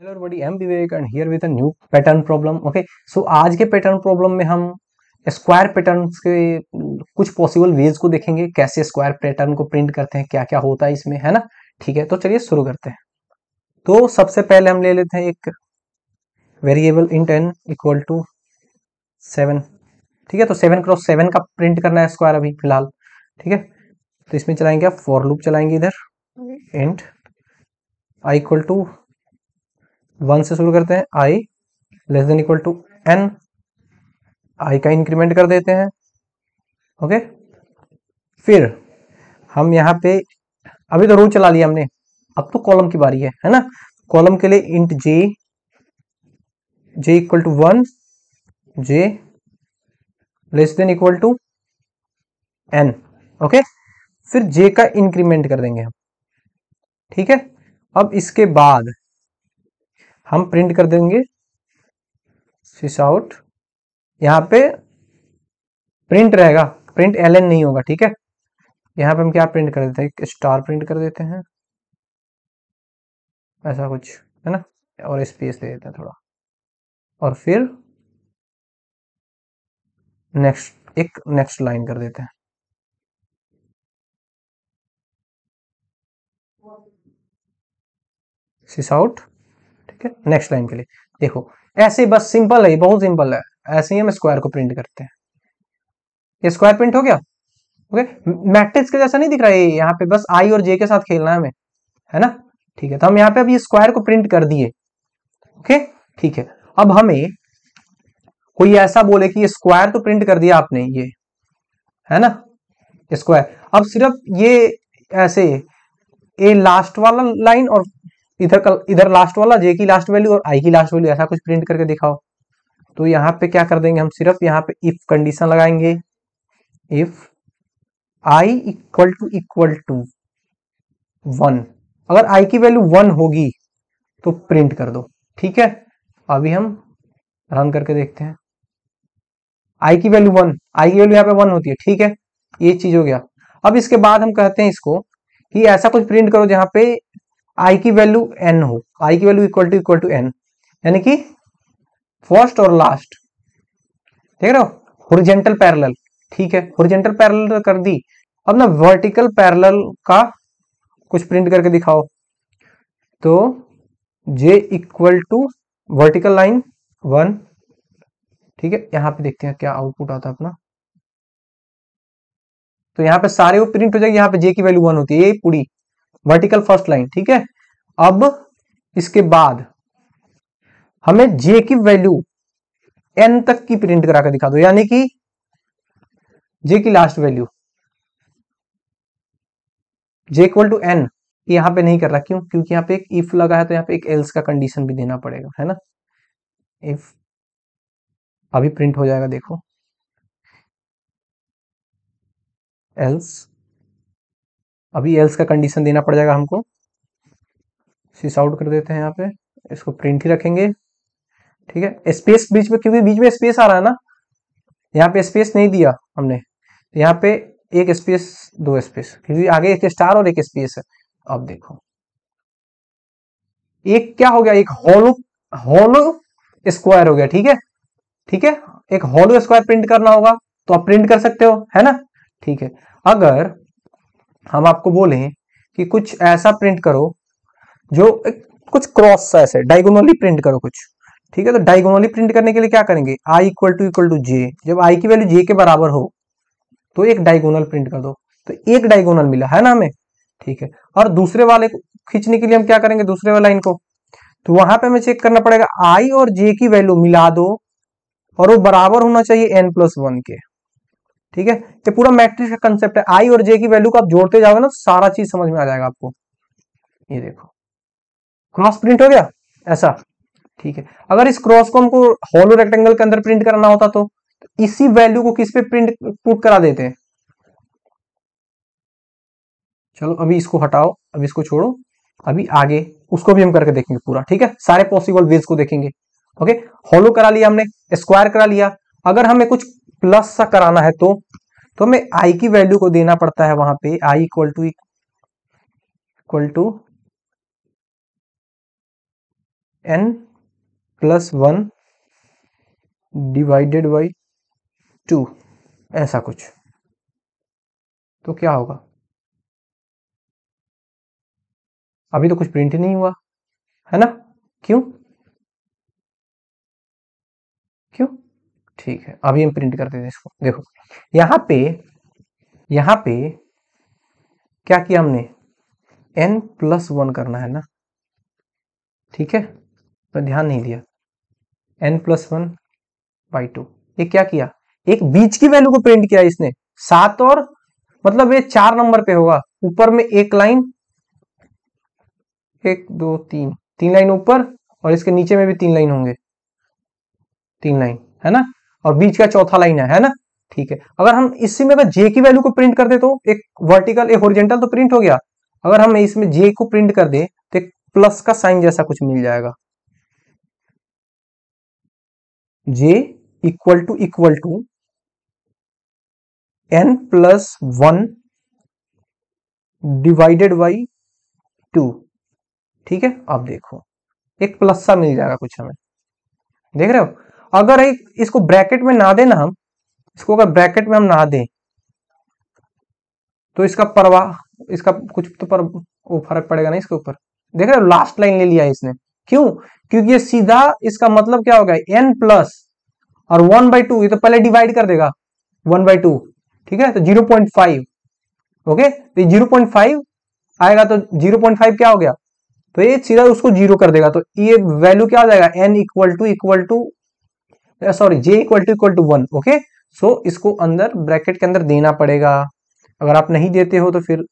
Hello everybody, I am Vivek and here with a new pattern problem. Okay, so आज के pattern problem में हम square patterns के कुछ पॉसिबल वेज को देखेंगे, कैसे स्क्वायर पैटर्न को प्रिंट करते हैं, क्या क्या होता है इसमें, है ना। ठीक है, तो चलिए शुरू करते हैं। तो सबसे पहले हम ले लेते हैं एक variable int n equal to 7। ठीक है, तो 7x7 का प्रिंट करना है स्क्वायर अभी फिलहाल। ठीक है, तो इसमें चलाएंगे आप फॉर लूप चलाएंगे इधर इंट i इक्वल टू 1 से शुरू करते हैं, i less than equal to n, i का इंक्रीमेंट कर देते हैं। ओके, फिर हम यहाँ पे अभी तो रो चला लिया हमने, अब तो कॉलम की बारी है ना। कॉलम के लिए int j equal to 1, j less than equal to n। Okay, फिर j का इंक्रीमेंट कर देंगे हम। ठीक है, अब इसके बाद हम प्रिंट कर देंगे सिस आउट। यहाँ पे प्रिंट रहेगा, प्रिंट ln नहीं होगा। ठीक है, यहाँ पे हम क्या प्रिंट कर देते हैं, एक स्टार प्रिंट कर देते हैं, ऐसा कुछ है ना, और स्पेस दे देते हैं थोड़ा, और फिर नेक्स्ट लाइन कर देते हैं। सिस आउट। ठीक है, नेक्स्ट लाइन के लिए देखो ऐसे, बस सिंपल है, बहुत सिंपल है। ऐसे ही हम स्क्वायर को प्रिंट करते हैं। ये स्क्वायर प्रिंट हो गया। ओके, मैट्रिक्स के जैसा नहीं दिख रहा है यहाँ पे, बस आई और जे के साथ खेलना है हमें, है ना। ठीक है, तो हम यहाँ पे अभी स्क्वायर को प्रिंट कर दिए। ओके, ठीक है, अब हमें कोई ऐसा बोले कि ये स्क्वायर तो प्रिंट कर दिया आपने, ये है ना स्क्वायर, अब सिर्फ ये ऐसे ए लास्ट वाला लाइन और इधर लास्ट वाला जे की लास्ट वैल्यू और आई की लास्ट वैल्यू, ऐसा कुछ प्रिंट करके दिखाओ। तो यहाँ पे क्या कर देंगे हम, सिर्फ यहाँ पे इफ कंडीशन लगाएंगे, इफ आई इक्वल टू 1, अगर आई की वैल्यू 1 होगी तो प्रिंट कर दो। ठीक है, अभी हम रन करके देखते हैं। आई की वैल्यू 1, आई की वैल्यू यहाँ पे 1 होती है। ठीक है, ये चीज हो गया। अब इसके बाद हम कहते हैं इसको कि ऐसा कुछ प्रिंट करो जहां पे आई की वैल्यू n हो, आई की वैल्यू इक्वल टू n, यानी कि फर्स्ट और लास्ट। देख रहे हो, हॉरिजॉन्टल पैरेलल। ठीक है, हॉरिजॉन्टल पैरेलल कर दी। अब ना वर्टिकल पैरेलल का कुछ प्रिंट करके दिखाओ। तो j equal to vertical line 1। ठीक है, यहां पे देखते हैं क्या आउटपुट आता है अपना। तो यहाँ पे सारे वो प्रिंट हो जाएगी, यहाँ पे j की वैल्यू 1 होती है, ये पूरी वर्टिकल फर्स्ट लाइन। ठीक है, अब इसके बाद हमें j की वैल्यू n तक की प्रिंट करा कर दिखा दो, यानी कि j की last value j equal to n। यहां पे नहीं कर रहा, क्यों? क्योंकि यहाँ पे एक इफ लगा है, तो यहाँ पे एक एल्स का कंडीशन भी देना पड़ेगा, है ना। इफ अभी प्रिंट हो जाएगा, देखो एल्स, अभी एल्स का कंडीशन देना पड़ जाएगा हमको। सिस आउट कर देते हैं, यहाँ पे इसको प्रिंट ही रखेंगे। ठीक है, स्पेस बीच में, क्योंकि बीच में स्पेस आ रहा है ना, यहाँ पे स्पेस नहीं दिया हमने, यहाँ पे एक स्पेस, दो स्पेस, क्योंकि आगे एक स्टार और एक स्पेस है। अब देखो एक क्या हो गया, एक हॉलो हॉलो स्क्वायर हो गया। ठीक है, ठीक है, एक हॉलो स्क्वायर प्रिंट करना होगा तो आप प्रिंट कर सकते हो, है ना। ठीक है, अगर हम आपको बोले कि कुछ ऐसा प्रिंट करो जो कुछ क्रॉस सा ऐसे डायगोनली प्रिंट करो कुछ। ठीक है, तो डायगोनली प्रिंट करने के लिए क्या करेंगे, आई इक्वल टू जे, जब आई की वैल्यू जे के बराबर हो तो एक डायगोनल प्रिंट कर दो। तो एक डायगोनल मिला है ना हमें। ठीक है, और दूसरे वाले को खींचने के लिए हम क्या करेंगे, दूसरे वाला लाइन को, तो वहां पे हमें चेक करना पड़ेगा आई और जे की वैल्यू मिला दो और वो बराबर होना चाहिए n+1 के। ठीक है, ये पूरा मैट्रिक्स का कंसेप्ट है। आई और जे की वैल्यू को आप जोड़ते जाओगे ना, सारा चीज समझ में आ जाएगा आपको। ये देखो क्रॉस प्रिंट हो गया ऐसा। ठीक है, अगर इस क्रॉस को हमको हॉलो रेक्टेंगल के अंदर प्रिंट करना होता तो इसी वैल्यू को किस पे प्रिंट पुट करा देते हैं। चलो अभी इसको हटाओ, अभी इसको छोड़ो, अभी आगे उसको भी हम करके देखेंगे पूरा। ठीक है, सारे पॉसिबल वेज को देखेंगे। ओके, हॉलो करा लिया हमने, स्क्वायर करा लिया। अगर हमें कुछ प्लस सा कराना है तो हमें आई की वैल्यू को देना पड़ता है वहां पे, I equal to n plus 1 divided by 2, ऐसा कुछ। तो क्या होगा? अभी तो कुछ प्रिंट ही नहीं हुआ है ना, क्यों क्यों? ठीक है, अभी हम प्रिंट कर देते हैं इसको। देखो यहाँ पे क्या किया हमने, n प्लस 1 करना है ना, ठीक है, तो ध्यान नहीं दिया। n प्लस 1 बाई 2, ये क्या किया, एक बीच की वैल्यू को प्रिंट किया इसने, 7 और मतलब ये 4 नंबर पे होगा, ऊपर में एक लाइन, 1 2 3, 3 लाइन ऊपर, और इसके नीचे में भी 3 लाइन होंगे, 3 लाइन है ना, और बीच का चौथा लाइन है ना। ठीक है, अगर हम इसी में अगर जे की वैल्यू को प्रिंट कर दे तो एक वर्टिकल एक हॉरिजॉन्टल तो प्रिंट हो गया। अगर हम इसमें जे को प्रिंट कर दे तो एक प्लस का साइन जैसा कुछ मिल जाएगा, J equal to n plus 1 divided by 2। ठीक है, अब देखो एक प्लस सा मिल जाएगा कुछ हमें, देख रहे हो। अगर एक इसको ब्रैकेट में ना देना, हम इसको अगर ब्रैकेट में हम ना दें तो इसका प्रवाह, इसका कुछ तो पर वो फर्क पड़ेगा नहीं इसके ऊपर। देख रहे हो, लास्ट लाइन ले लिया है इसने, क्यों? क्योंकि ये सीधा इसका मतलब क्या होगा, n प्लस और 1/2, ये तो पहले डिवाइड कर देगा 1/2, ठीक है, तो 0.5। ओके, तो 0.5 आएगा, तो 0.5 क्या हो गया, तो ये सीधा उसको 0 कर देगा, तो ये वैल्यू क्या हो जाएगा, n sorry j equal to 1। Okay, so इसको अंदर ब्रैकेट के अंदर देना पड़ेगा। अगर आप नहीं देते हो तो फिर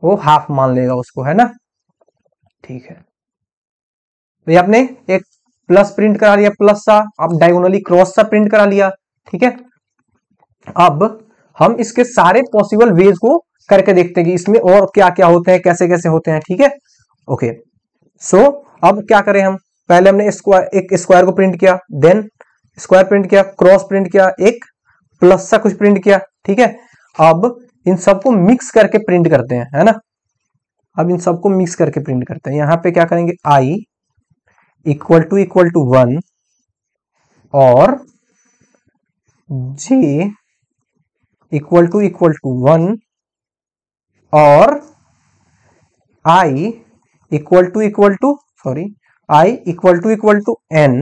वो हाफ मान लेगा उसको, है ना। ठीक है, तो ये आपने एक प्लस प्रिंट करा लिया, प्लस सा, आप डायगोनली क्रॉस सा प्रिंट करा लिया। ठीक है, अब हम इसके सारे पॉसिबल वेज को करके देखते हैं कि इसमें और क्या क्या होते हैं, कैसे कैसे होते हैं। ठीक है, ओके, सो अब क्या करें हम, पहले हमने एक स्क्वायर को प्रिंट किया, देन स्क्वायर प्रिंट किया, क्रॉस प्रिंट किया, एक प्लस सा कुछ प्रिंट किया। ठीक है, अब इन सबको मिक्स करके प्रिंट करते हैं, है ना। अब इन सबको मिक्स करके प्रिंट करते हैं। यहां पे क्या करेंगे, i इक्वल टू 1 और j इक्वल टू 1 और i equal to sorry i equal to n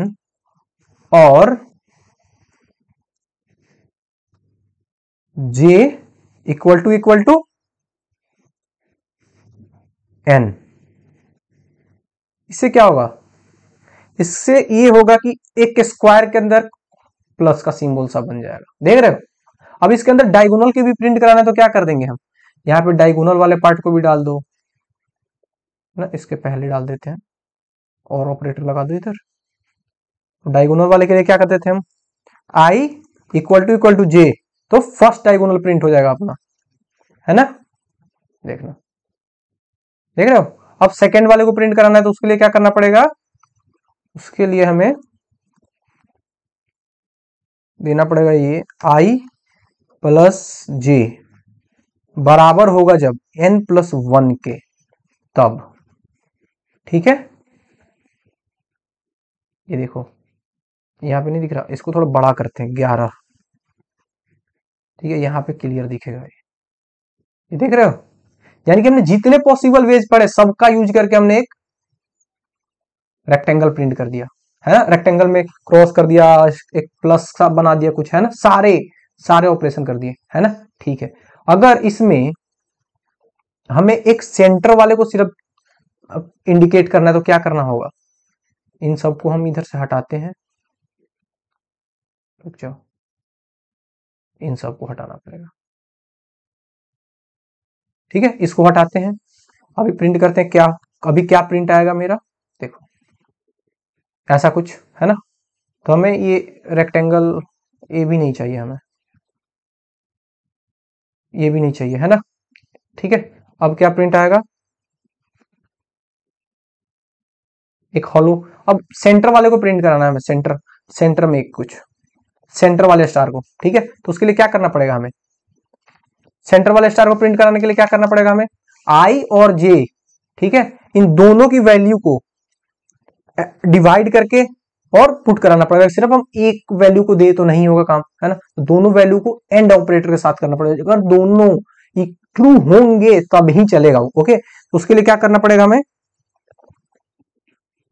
और j इक्वल टू n। इससे क्या होगा, इससे ये होगा कि एक स्क्वायर के अंदर प्लस का सिंबल सा बन जाएगा, देख रहे हो। अब इसके अंदर डायगोनल के भी प्रिंट कराना है तो क्या कर देंगे हम, यहाँ पे डायगोनल वाले पार्ट को भी डाल दो ना, इसके पहले डाल देते हैं और ऑपरेटर लगा दो इधर। डायगोनल वाले के लिए क्या करते थे हम, i इक्वल टू j, तो फर्स्ट डायगोनल प्रिंट हो जाएगा अपना, है ना। देखना, देख रहे हो। अब सेकेंड वाले को प्रिंट कराना है तो उसके लिए क्या करना पड़ेगा, उसके लिए हमें देना पड़ेगा ये i प्लस j बराबर होगा जब n प्लस 1 के, तब। ठीक है, ये देखो यहाँ पे नहीं दिख रहा, इसको थोड़ा बड़ा करते हैं 11। ठीक है, यहाँ पे क्लियर दिखेगा ये देख रहे हो। यानी कि हमने जितने पॉसिबल वेज पढ़े सबका यूज करके हमने एक रेक्टेंगल प्रिंट कर दिया, है ना। रेक्टेंगल में क्रॉस कर दिया, एक प्लस सा बना दिया कुछ, है ना, सारे सारे ऑपरेशन कर दिए, है ना। ठीक है, अगर इसमें हमें एक सेंटर वाले को सिर्फ इंडिकेट करना है तो क्या करना होगा, इन सबको हम इधर से हटाते हैं, रुक जाओ, इन सबको हटाना पड़ेगा। ठीक है, इसको हटाते हैं, अभी प्रिंट करते हैं क्या, अभी क्या प्रिंट आएगा मेरा, देखो ऐसा कुछ, है ना। तो हमें ये रेक्टेंगल ये भी नहीं चाहिए, हमें ये भी नहीं चाहिए, है ना। ठीक है, अब क्या प्रिंट आएगा, एक हॉलो। अब सेंटर वाले को प्रिंट कराना है हमें, सेंटर सेंटर में एक कुछ सेंटर वाले स्टार को। ठीक है, तो उसके लिए क्या करना पड़ेगा हमें, सेंटर वाले स्टार को प्रिंट कराने के लिए क्या करना पड़ेगा हमें, i और j, ठीक है, इन दोनों की वैल्यू को डिवाइड करके और पुट कराना पड़ेगा। सिर्फ हम एक वैल्यू को दे तो नहीं होगा काम, है ना। तो दोनों वैल्यू को एंड ऑपरेटर के साथ करना पड़ेगा। अगर दोनों ट्रू होंगे तब ही चलेगा वो। ओके, तो उसके लिए क्या करना पड़ेगा हमें,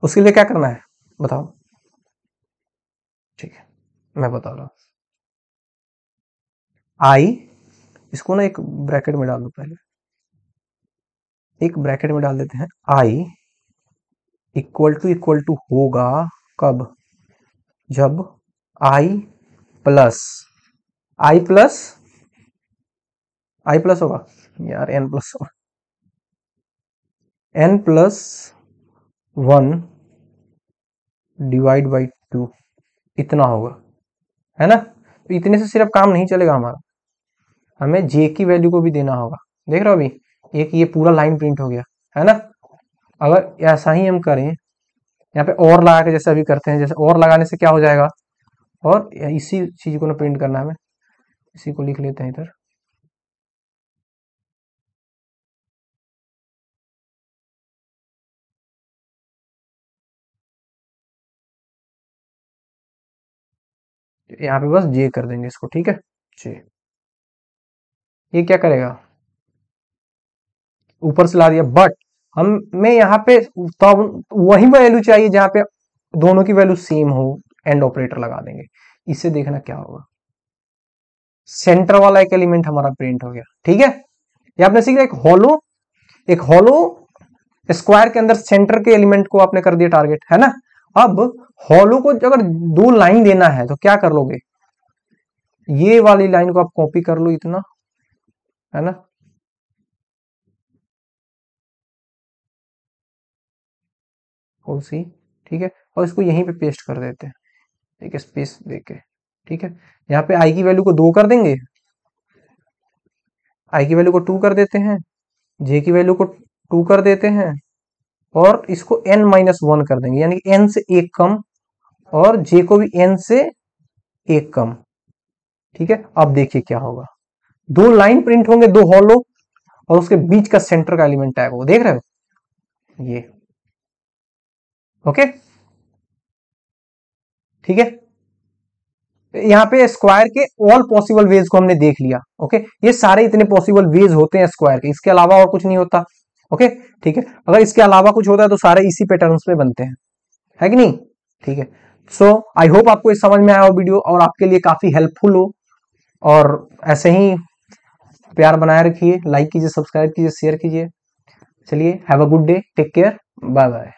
उसके लिए क्या करना है बताओ। ठीक है, मैं बता रहा हूं। आई, इसको ना एक ब्रैकेट में डाल दो, पहले एक ब्रैकेट में डाल देते हैं। आई इक्वल टू होगा कब, जब आई प्लस आई प्लस आई प्लस होगा यार, एन प्लस होगा, एन प्लस 1 डिवाइड बाई 2 इतना होगा, है ना। तो इतने से सिर्फ काम नहीं चलेगा हमारा, हमें जे की वैल्यू को भी देना होगा। देख रहे हो अभी, एक ये पूरा लाइन प्रिंट हो गया, है ना। अगर ऐसा ही हम करें, यहाँ पे और लगा के जैसे अभी करते हैं, जैसे और लगाने से क्या हो जाएगा, और इसी चीज को ना प्रिंट करना है हमें, इसी को लिख लेते हैं इधर। यहाँ पे बस जे कर देंगे इसको, ठीक है जे। ये क्या करेगा, ऊपर से ला दिया, बट हमें यहाँ पे तब वही वैल्यू चाहिए जहां पे दोनों की वैल्यू सेम हो, एंड ऑपरेटर लगा देंगे। इससे देखना क्या होगा, सेंटर वाला एक एलिमेंट हमारा प्रिंट हो गया, ठीक है। ये आपने सीखा एक हॉलो स्क्वायर के अंदर सेंटर के एलिमेंट को आपने कर दिया टारगेट, है ना। अब हॉलो को अगर दो लाइन देना है तो क्या कर लोगे, ये वाली लाइन को आप कॉपी कर लो इतना, है ना। होल सी, ठीक है, और इसको यहीं पे पेस्ट कर देते हैं, एक स्पेस देके, ठीक है। यहाँ पे आई की वैल्यू को 2 कर देंगे, आई की वैल्यू को 2 कर देते हैं, जे की वैल्यू को 2 कर देते हैं, और इसको n माइनस 1 कर देंगे, यानी कि n से एक कम, और जे को भी n से एक कम, ठीक है। अब देखिए क्या होगा, दो लाइन प्रिंट होंगे, दो हॉलो, और उसके बीच का सेंटर का एलिमेंट टैग हो, देख रहे हो ये, ओके, ठीक है। यहाँ पे स्क्वायर के ऑल पॉसिबल वेज को हमने देख लिया, ओके। ये सारे इतने पॉसिबल वेज होते हैं स्क्वायर के, इसके अलावा और कुछ नहीं होता, ओके, ठीक है। अगर इसके अलावा कुछ होता है तो सारे इसी पैटर्न्स में बनते हैं, है कि नहीं, ठीक है। सो आई होप आपको इस समझ में आया हो वीडियो, और आपके लिए काफी हेल्पफुल हो, और ऐसे ही प्यार बनाए रखिए, लाइक कीजिए, सब्सक्राइब कीजिए, शेयर कीजिए। चलिए, have a good day, take care, bye bye.